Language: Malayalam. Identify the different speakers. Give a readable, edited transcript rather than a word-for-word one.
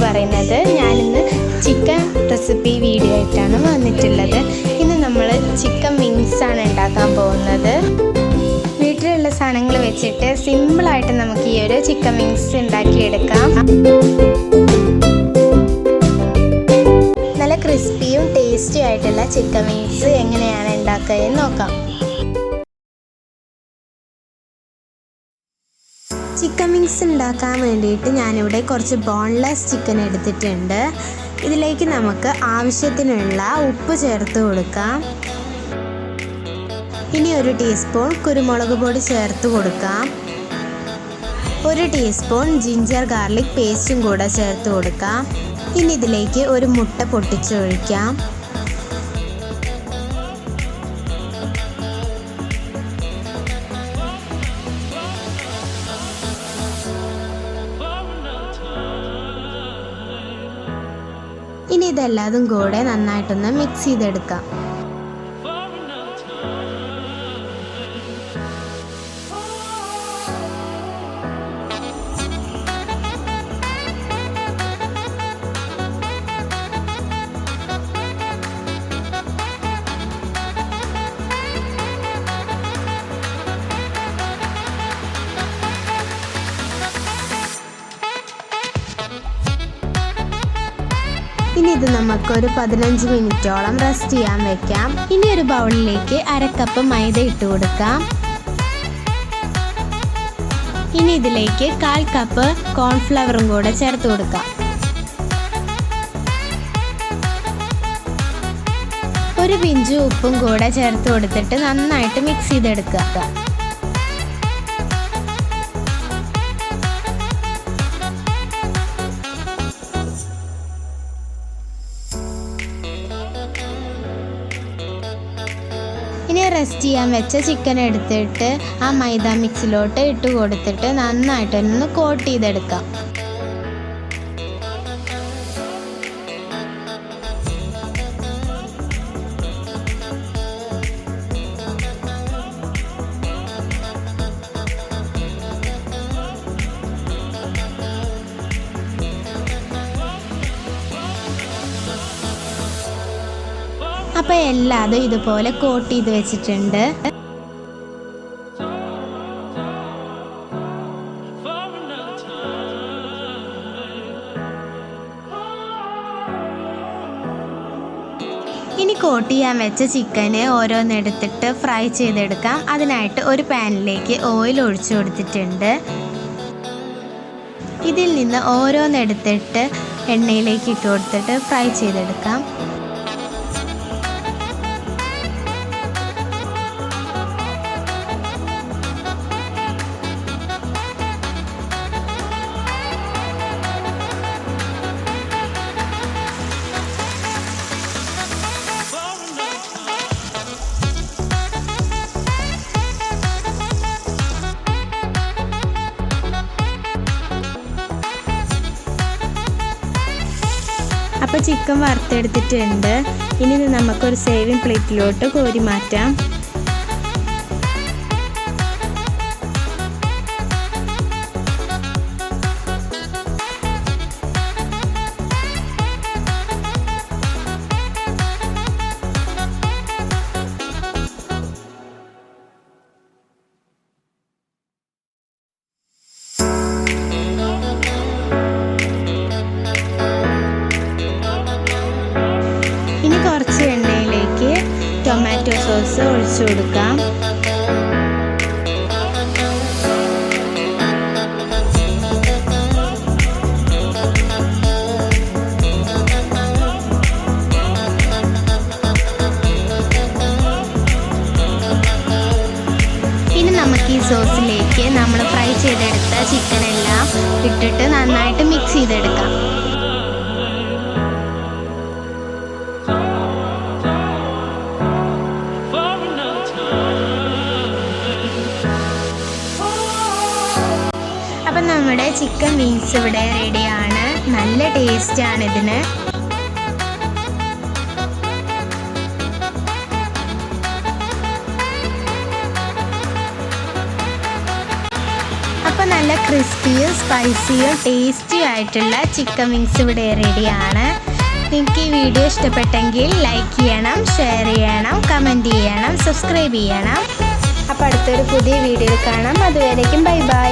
Speaker 1: പറയുന്നത്. ഞാനിന്ന് ചിക്കൻ റെസിപ്പി വീഡിയോ ആയിട്ടാണ് വന്നിട്ടുള്ളത്. ഇന്ന് നമ്മൾ ചിക്കൻ വിങ്സ് ആണ് ഉണ്ടാക്കാൻ പോകുന്നത്. വീട്ടിലുള്ള സാധനങ്ങൾ വെച്ചിട്ട് സിമ്പിളായിട്ട് നമുക്ക് ഈ ഒരു ചിക്കൻ വിങ്സ് ഉണ്ടാക്കിയെടുക്കാം. നല്ല ക്രിസ്പിയും ടേസ്റ്റി ആയിട്ടുള്ള ചിക്കൻ വിങ്സ് എങ്ങനെയാണ് ഉണ്ടാക്കുക എന്ന് നോക്കാം. ചിക്കൻ വിങ്സ് ഉണ്ടാക്കാൻ വേണ്ടിയിട്ട് ഞാനിവിടെ കുറച്ച് ബോൺലെസ് ചിക്കൻ എടുത്തിട്ടുണ്ട്. ഇതിലേക്ക് നമുക്ക് ആവശ്യത്തിനുള്ള ഉപ്പ് ചേർത്ത് കൊടുക്കാം. ഇനി 1 ടീസ്പൂൺ കുരുമുളക് പൊടി ചേർത്ത് കൊടുക്കാം. 1 ടീസ്പൂൺ ജിഞ്ചർ ഗാർലിക് പേസ്റ്റും കൂടെ ചേർത്ത് കൊടുക്കാം. ഇനി ഇതിലേക്ക് ഒരു മുട്ട പൊട്ടിച്ചൊഴിക്കാം. ഇനി ഇതെല്ലാതും കൂടെ നന്നായിട്ടൊന്ന് മിക്സ് ചെയ്തെടുക്കാം. ഇനി ഇത് നമുക്കൊരു 15 മിനിറ്റോളം റെസ്റ്റ് ചെയ്യാൻ വെക്കാം. ഇനി ഒരു ബൗളിലേക്ക് 1/2 കപ്പ് മൈദ ഇട്ട് കൊടുക്കാം. ഇനി ഇതിലേക്ക് 1/4 കപ്പ് കോൺഫ്ലവറും കൂടെ ചേർത്ത് കൊടുക്കാം. ഒരു പിഞ്ച് ഉപ്പും കൂടെ ചേർത്ത് കൊടുത്തിട്ട് നന്നായിട്ട് മിക്സ് ചെയ്തെടുക്കുക. ഇനി റെസ്റ്റ് ചെയ്യാൻ വെച്ച ചിക്കൻ എടുത്തിട്ട് ആ മൈദ മിക്സിലോട്ട് ഇട്ട് കൊടുത്തിട്ട് നന്നായിട്ടൊന്ന് കോട്ട് ചെയ്തെടുക്കാം. അപ്പോൾ എല്ലാതും ഇതുപോലെ കോട്ട് ചെയ്ത് വെച്ചിട്ടുണ്ട്. ഇനി കോട്ട് ചെയ്യാൻ വെച്ച ചിക്കന് ഓരോന്നെടുത്തിട്ട് ഫ്രൈ ചെയ്തെടുക്കാം. അതിനായിട്ട് ഒരു പാനിലേക്ക് ഓയിൽ ഒഴിച്ചു കൊടുത്തിട്ടുണ്ട്. ഇതിൽ നിന്ന് ഓരോന്നെടുത്തിട്ട് എണ്ണയിലേക്ക് ഇട്ട് കൊടുത്തിട്ട് ഫ്രൈ ചെയ്തെടുക്കാം. അപ്പോൾ ചിക്കൻ വറുത്തെടുത്തിട്ടുണ്ട്. ഇനി ഇത് നമുക്കൊരു സേവിങ് പ്ലേറ്റിലോട്ട് കോരി മാറ്റാം. കുറച്ച് എണ്ണയിലേക്ക് ടൊമാറ്റോ സോസ് ഒഴിച്ചു കൊടുക്കാം. ഇനി നമുക്ക് ഈ സോസിലേക്ക് നമ്മൾ ഫ്രൈ ചെയ്തെടുത്ത ചിക്കൻ എല്ലാം ഇട്ടിട്ട് നന്നായിട്ട് മിക്സ് ചെയ്തെടുക്കാം. അപ്പം നമ്മുടെ ചിക്കൻ വിങ്സ് ഇവിടെ റെഡിയാണ്. നല്ല ടേസ്റ്റാണ് ഇതിന്. അപ്പോൾ നല്ല ക്രിസ്പിയും സ്പൈസിയും ടേസ്റ്റിയും ആയിട്ടുള്ള ചിക്കൻ വിങ്സ് ഇവിടെ റെഡിയാണ്. നിങ്ങൾക്ക് ഈ വീഡിയോ ഇഷ്ടപ്പെട്ടെങ്കിൽ ലൈക്ക് ചെയ്യണം, ഷെയർ ചെയ്യണം, കമൻറ്റ് ചെയ്യണം, സബ്സ്ക്രൈബ് ചെയ്യണം. അപ്പോൾ അടുത്തൊരു പുതിയ വീഡിയോയിൽ കാണാം. അതുവരേക്കും ബൈ ബൈ.